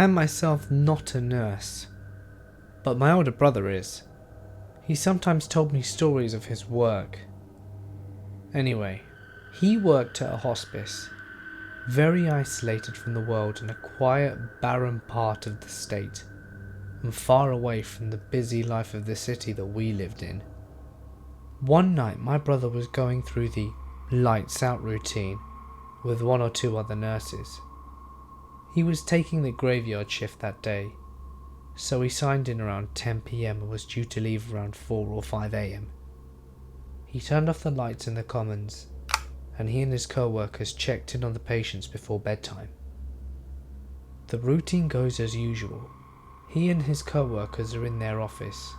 I am myself not a nurse, but my older brother is. He sometimes told me stories of his work. Anyway, he worked at a hospice, very isolated from the world in a quiet, barren part of the state, and far away from the busy life of the city that we lived in. One night my brother was going through the lights out routine with 1 or 2 other nurses. He was taking the graveyard shift that day, so he signed in around 10 PM and was due to leave around 4 or 5 AM. He turned off the lights in the commons, and he and his co-workers checked in on the patients before bedtime. The routine goes as usual. He and his co-workers are in their office,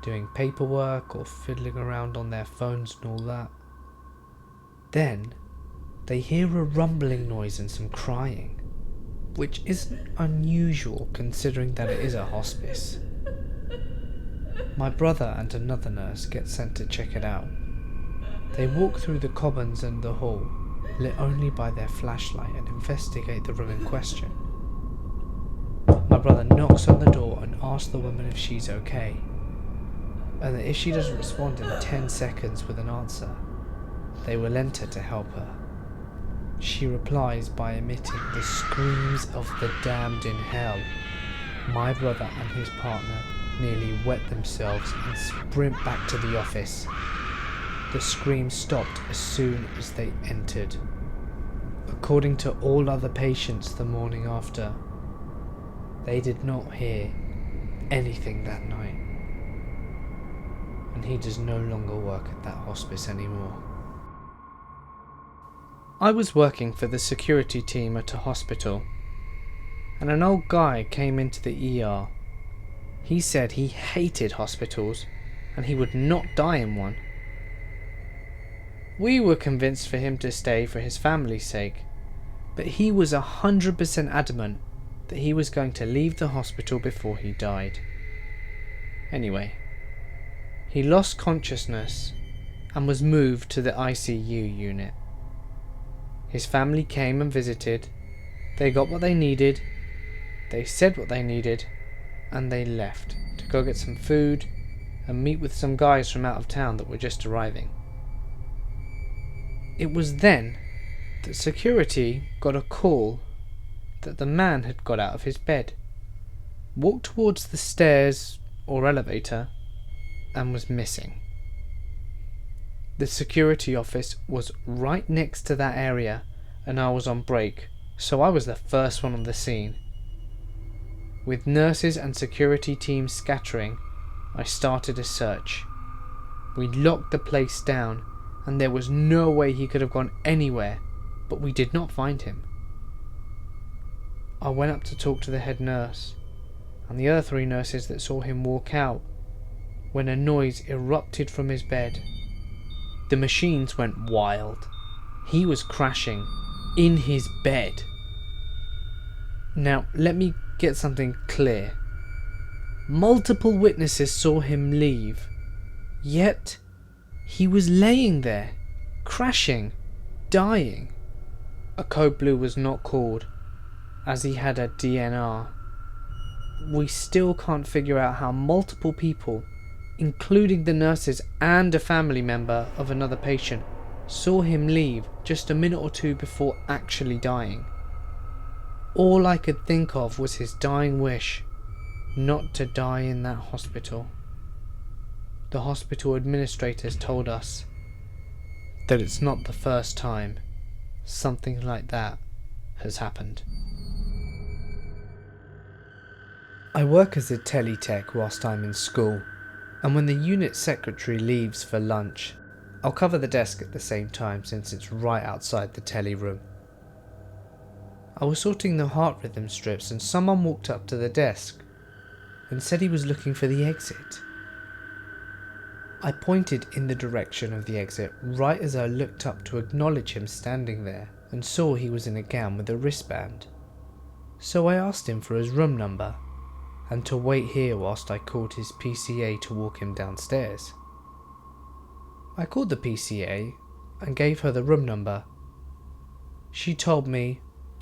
doing paperwork or fiddling around on their phones and all that. Then, they hear a rumbling noise and some crying, which isn't unusual considering that it is a hospice. My brother and another nurse get sent to check it out. They walk through the commons and the hall, lit only by their flashlight, and investigate the room in question. My brother knocks on the door and asks the woman if she's okay, and that if she doesn't respond in 10 seconds with an answer, they will enter to help her. She replies by emitting the screams of the damned in hell. My brother and his partner nearly wet themselves and sprint back to the office. The screams stopped as soon as they entered. According to all other patients the morning after, they did not hear anything that night. And he does no longer work at that hospice anymore. I was working for the security team at a hospital, and an old guy came into the ER. He said he hated hospitals and he would not die in one. We were convinced for him to stay for his family's sake, but he was 100% adamant that he was going to leave the hospital before he died. Anyway, he lost consciousness and was moved to the ICU unit. His family came and visited, they got what they needed, they said what they needed, and they left to go get some food and meet with some guys from out of town that were just arriving. It was then that security got a call that the man had got out of his bed, walked towards the stairs or elevator, and was missing. The security office was right next to that area, and I was on break, so I was the first one on the scene. With nurses and security teams scattering, I started a search. We locked the place down, and there was no way he could have gone anywhere, but we did not find him. I went up to talk to the head nurse, and the other 3 nurses that saw him walk out, when a noise erupted from his bed. The machines went wild. He was crashing in his bed. Now, let me get something clear. Multiple witnesses saw him leave, yet he was laying there, crashing, dying. A code blue was not called, as he had a DNR. We still can't figure out how multiple people, including the nurses and a family member of another patient, saw him leave just a minute or 2 before actually dying. All I could think of was his dying wish not to die in that hospital. The hospital administrators told us that it's not the first time something like that has happened. I work as a teletech whilst I'm in school, and when the unit secretary leaves for lunch, I'll cover the desk at the same time since it's right outside the telly room. I was sorting the heart rhythm strips and someone walked up to the desk and said he was looking for the exit. I pointed in the direction of the exit right as I looked up to acknowledge him standing there and saw he was in a gown with a wristband. So I asked him for his room number and to wait here whilst I called his PCA to walk him downstairs. I called the PCA and gave her the room number. She told me,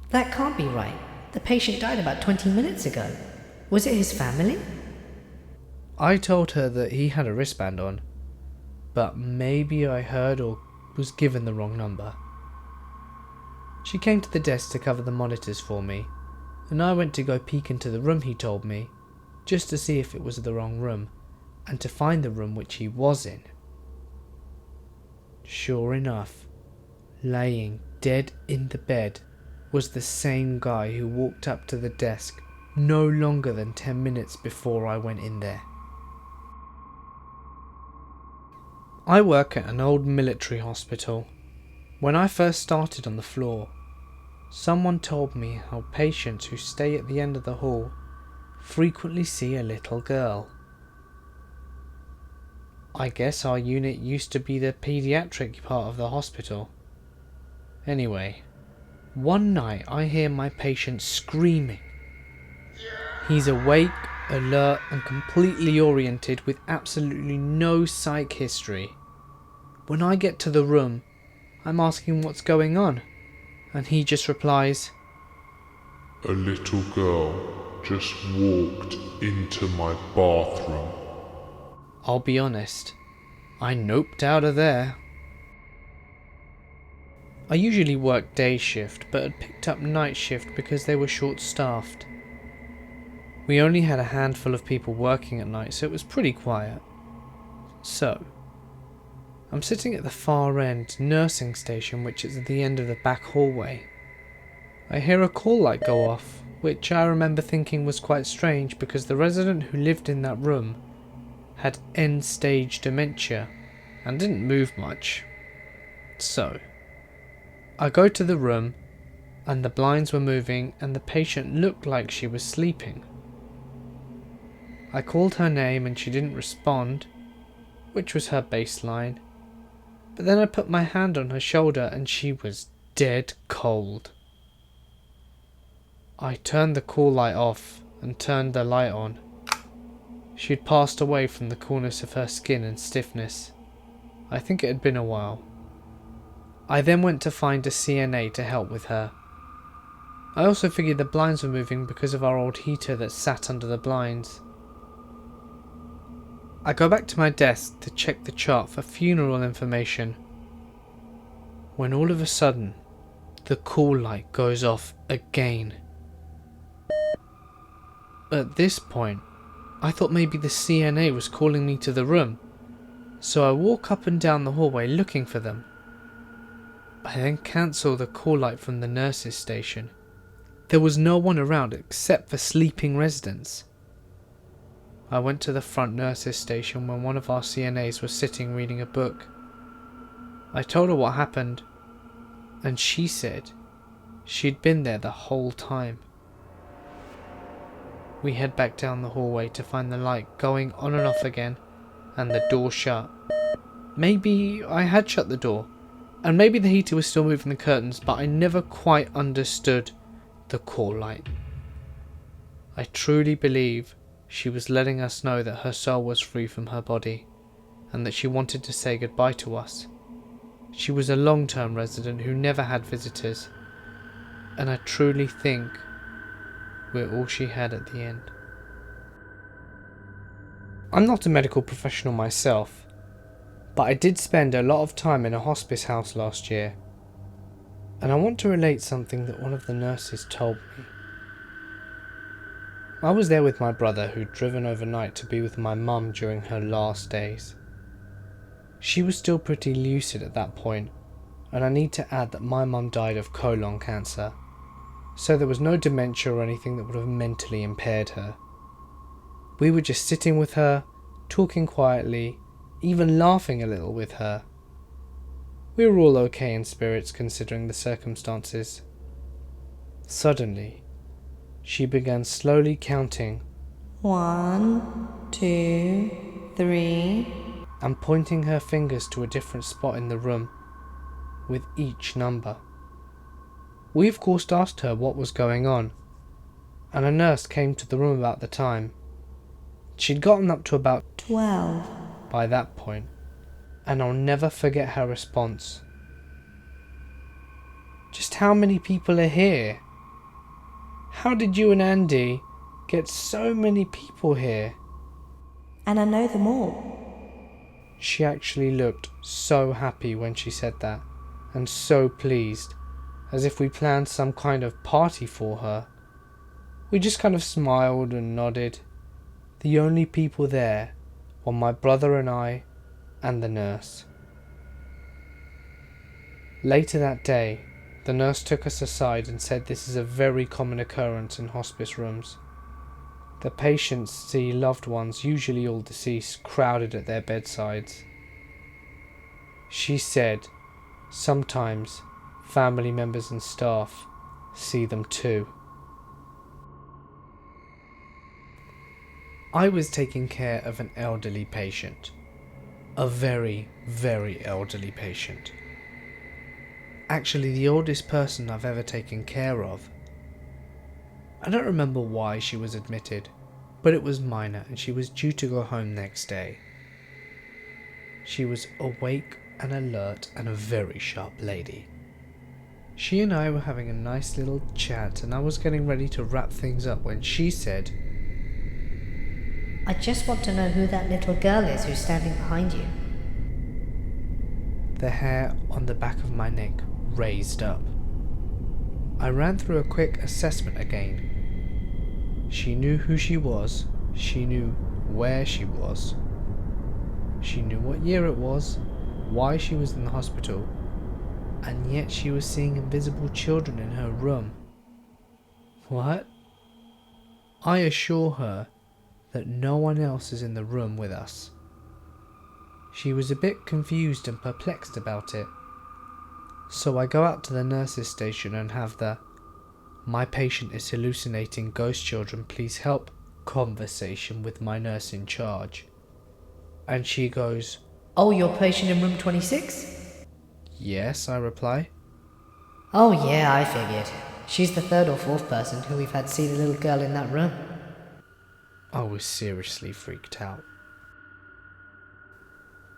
"That can't be right. The patient died about 20 minutes ago. Was it his family? I told her that he had a wristband on, but maybe I heard or was given the wrong number. She came to the desk to cover the monitors for me, and I went to go peek into the room he told me, just to see if it was the wrong room, and to find the room which he was in. Sure enough, laying dead in the bed was the same guy who walked up to the desk no longer than 10 minutes before I went in there. I work at an old military hospital. When I first started on the floor, someone told me how patients who stay at the end of the hall frequently see a little girl. I guess our unit used to be the paediatric part of the hospital. Anyway, one night I hear my patient screaming. He's awake, alert and completely oriented with absolutely no psych history. When I get to the room, I'm asking what's going on, and he just replies, "A little girl just walked into my bathroom." I'll be honest, I noped out of there. I usually work day shift, but had picked up night shift because they were short-staffed. We only had a handful of people working at night, so it was pretty quiet. So, I'm sitting at the far end nursing station, which is at the end of the back hallway. I hear a call light go off, which I remember thinking was quite strange because the resident who lived in that room had end-stage dementia and didn't move much. So, I go to the room and the blinds were moving and the patient looked like she was sleeping. I called her name and she didn't respond, which was her baseline, but then I put my hand on her shoulder and she was dead cold. I turned the call light off and turned the light on. She had passed away from the coolness of her skin and stiffness. I think it had been a while. I then went to find a CNA to help with her. I also figured the blinds were moving because of our old heater that sat under the blinds. I go back to my desk to check the chart for funeral information, when all of a sudden the call light goes off again. At this point, I thought maybe the CNA was calling me to the room, so I walk up and down the hallway looking for them. I then cancel the call light from the nurses' station. There was no one around except for sleeping residents. I went to the front nurses' station when one of our CNAs was sitting reading a book. I told her what happened, and she said she'd been there the whole time. We head back down the hallway to find the light going on and off again, and the door shut. Maybe I had shut the door, and maybe the heater was still moving the curtains, but I never quite understood the call light. I truly believe she was letting us know that her soul was free from her body, and that she wanted to say goodbye to us. She was a long-term resident who never had visitors, and I truly think we're all she had at the end. I'm not a medical professional myself, but I did spend a lot of time in a hospice house last year, and I want to relate something that one of the nurses told me. I was there with my brother who'd driven overnight to be with my mum during her last days. She was still pretty lucid at that point, and I need to add that my mum died of colon cancer, so there was no dementia or anything that would have mentally impaired her. We were just sitting with her, talking quietly, even laughing a little with her. We were all okay in spirits considering the circumstances. Suddenly, she began slowly counting 1, 2, 3. and pointing her fingers to a different spot in the room with each number. We of course asked her what was going on, and a nurse came to the room about the time. She'd gotten up to about 12. by that point, and I'll never forget her response. "Just how many people are here? How did you and Andy get so many people here? And I know them all. She actually looked so happy when she said that, and so pleased, as if we planned some kind of party for her. We just kind of smiled and nodded. The only people there were my brother and I, and the nurse. Later that day, the nurse took us aside and said this is a very common occurrence in hospice rooms. The patients see loved ones, usually all deceased, crowded at their bedsides. She said sometimes family members and staff see them too. I was taking care of an elderly patient. A very, very elderly patient. Actually, the oldest person I've ever taken care of. I don't remember why she was admitted, but it was minor and she was due to go home next day. She was awake and alert and a very sharp lady. She and I were having a nice little chat and I was getting ready to wrap things up when she said, I just want to know who that little girl is who's standing behind you. The hair on the back of my neck raised up. I ran through a quick assessment again. She knew who she was, she knew where she was, she knew what year it was, why she was in the hospital, and yet she was seeing invisible children in her room. What? I assure her that no one else is in the room with us. She was a bit confused and perplexed about it. So I go out to the nurse's station and have the "My patient is hallucinating ghost children, please help" conversation with my nurse in charge. And she goes, Oh, your patient in room 26? "Yes," I reply. Oh yeah, I figured. She's the third or fourth person who we've had see the little girl in that room. I was seriously freaked out.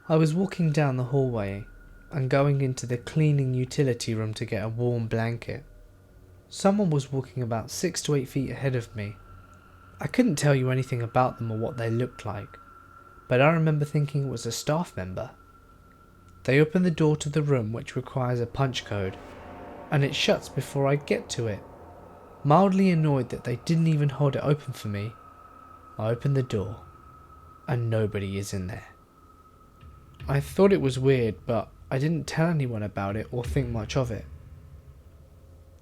I was walking down the hallway and going into the cleaning utility room to get a warm blanket. Someone was walking about 6 to 8 feet ahead of me. I couldn't tell you anything about them or what they looked like, but I remember thinking it was a staff member. They opened the door to the room, which requires a punch code, and it shuts before I get to it. Mildly annoyed that they didn't even hold it open for me, I opened the door, and nobody is in there. I thought it was weird, but I didn't tell anyone about it or think much of it.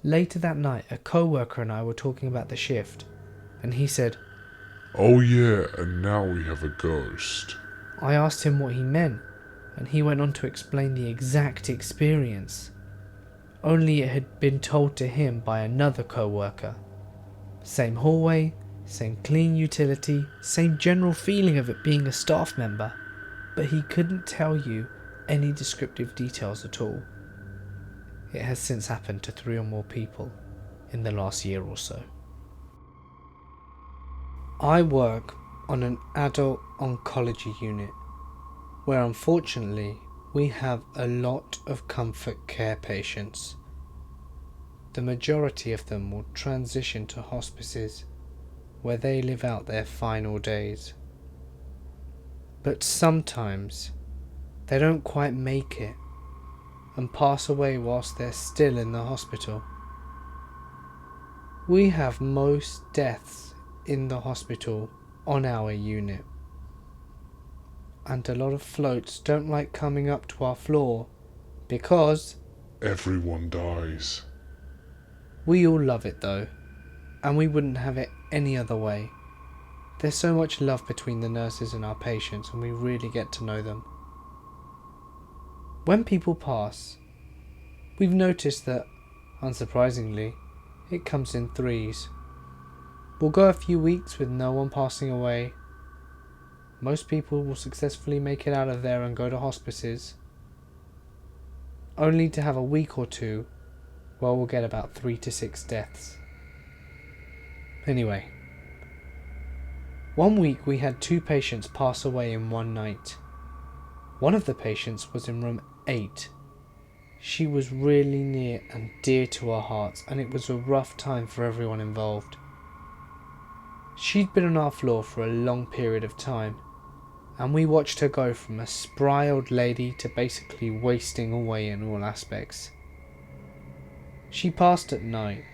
Later that night, a co-worker and I were talking about the shift, and he said, Oh yeah, and now we have a ghost. I asked him what he meant, and he went on to explain the exact experience. Only it had been told to him by another co-worker. Same hallway, same clean utility, same general feeling of it being a staff member, but he couldn't tell you any descriptive details at all. It has since happened to 3 or more people in the last year or so. I work on an adult oncology unit, where unfortunately we have a lot of comfort care patients. The majority of them will transition to hospices where they live out their final days. But sometimes they don't quite make it and pass away whilst they're still in the hospital. We have most deaths in the hospital on our unit, and a lot of floats don't like coming up to our floor because Everyone dies. we all love it though, and we wouldn't have it any other way. There's so much love between the nurses and our patients, and we really get to know them. When people pass, we've noticed that, unsurprisingly, it comes in threes. We'll go a few weeks with no one passing away. Most people will successfully make it out of there and go to hospices, only to have a week or two where we'll get about 3 to 6 deaths. Anyway, one week we had 2 patients pass away in one night. One of the patients was in room 8. She was really near and dear to our hearts, and it was a rough time for everyone involved. She'd been on our floor for a long period of time, and we watched her go from a spry old lady to basically wasting away in all aspects. She passed at night,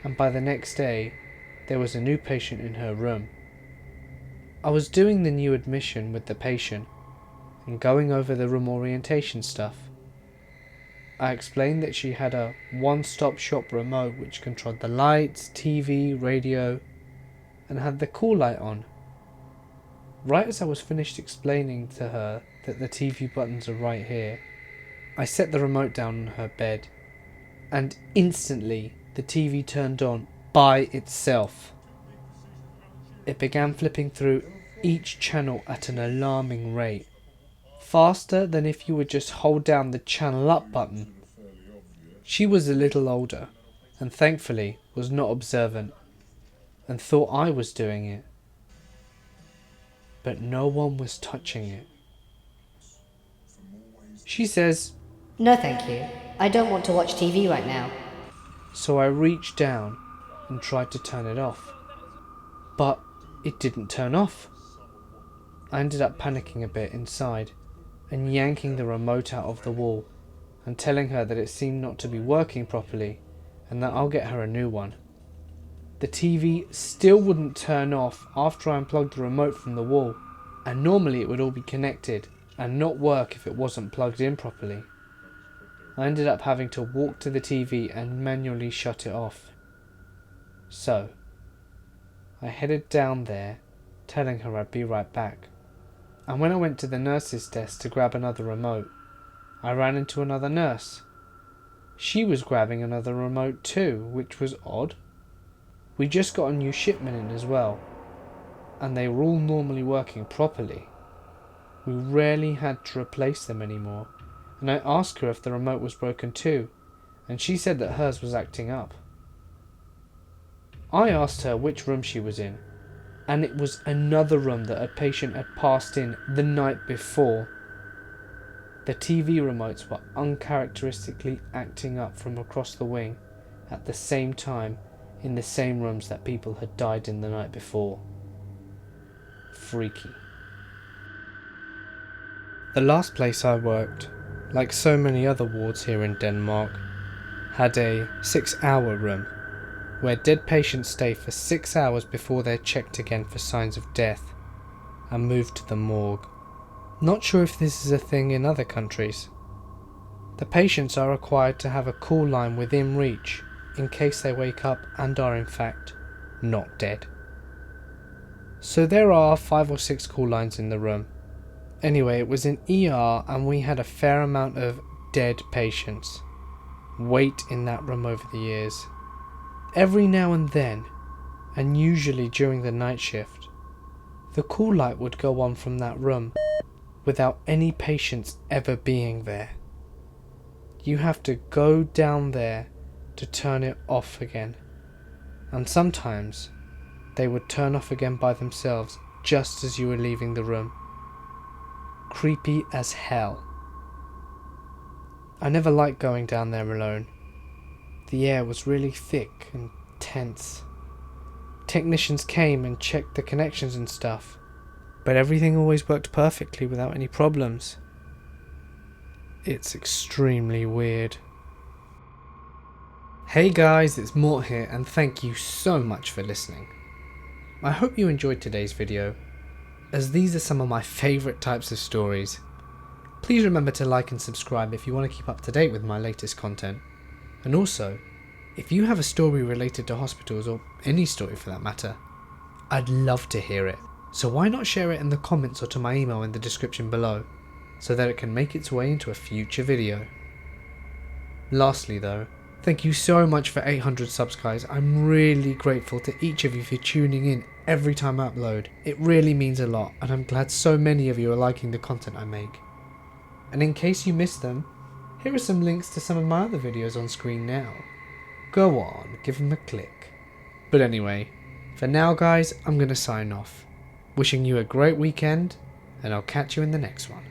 and by the next day there was a new patient in her room. I was doing the new admission with the patient and going over the room orientation stuff. I explained that she had a one-stop shop remote which controlled the lights, TV, radio, and had the call light on. Right as I was finished explaining to her that the TV buttons are right here, I set the remote down on her bed, and instantly the TV turned on by itself. It began flipping through each channel at an alarming rate, faster than if you would just hold down the channel up button. She was a little older, and thankfully was not observant, and thought I was doing it. But no one was touching it. She says, No thank you. I don't want to watch TV right now. so I reached down and tried to turn it off. But it didn't turn off. I ended up panicking a bit inside and yanking the remote out of the wall and telling her that it seemed not to be working properly and that I'll get her a new one. The TV still wouldn't turn off after I unplugged the remote from the wall, and normally it would all be connected and not work if it wasn't plugged in properly. I ended up having to walk to the TV and manually shut it off. So I headed down there, telling her I'd be right back. And when I went to the nurse's desk to grab another remote, I ran into another nurse. She was grabbing another remote too, which was odd. We just got a new shipment in as well, and they were all normally working properly. We rarely had to replace them anymore, and I asked her if the remote was broken too, and she said that hers was acting up. I asked her which room she was in, and it was another room that a patient had passed in the night before. The TV remotes were uncharacteristically acting up from across the wing at the same time in the same rooms that people had died in the night before. Freaky. The last place I worked, like so many other wards here in Denmark, had a 6-hour room where dead patients stay for 6 hours before they're checked again for signs of death and moved to the morgue. Not sure if this is a thing in other countries. The patients are required to have a call line within reach in case they wake up and are in fact not dead. So there are 5 or 6 call lines in the room. Anyway, it was an ER and we had a fair amount of dead patients wait in that room over the years. Every now and then, and usually during the night shift, the call light would go on from that room without any patients ever being there. You have to go down there to turn it off again, and sometimes they would turn off again by themselves just as you were leaving the room. Creepy as hell. I never liked going down there alone. The air was really thick and tense. Technicians came and checked the connections and stuff, but everything always worked perfectly without any problems. It's extremely weird. Hey guys, it's Mort here, and thank you so much for listening. I hope you enjoyed today's video, as these are some of my favourite types of stories. Please remember to like and subscribe if you want to keep up to date with my latest content. And also, if you have a story related to hospitals, or any story for that matter, I'd love to hear it. So why not share it in the comments or to my email in the description below, so that it can make its way into a future video. Lastly though, thank you so much for 800 subs guys. I'm really grateful to each of you for tuning in every time I upload. It really means a lot, and I'm glad so many of you are liking the content I make. And in case you missed them, here are some links to some of my other videos on screen now. Go on, give them a click. But anyway, for now guys, I'm going to sign off. Wishing you a great weekend, and I'll catch you in the next one.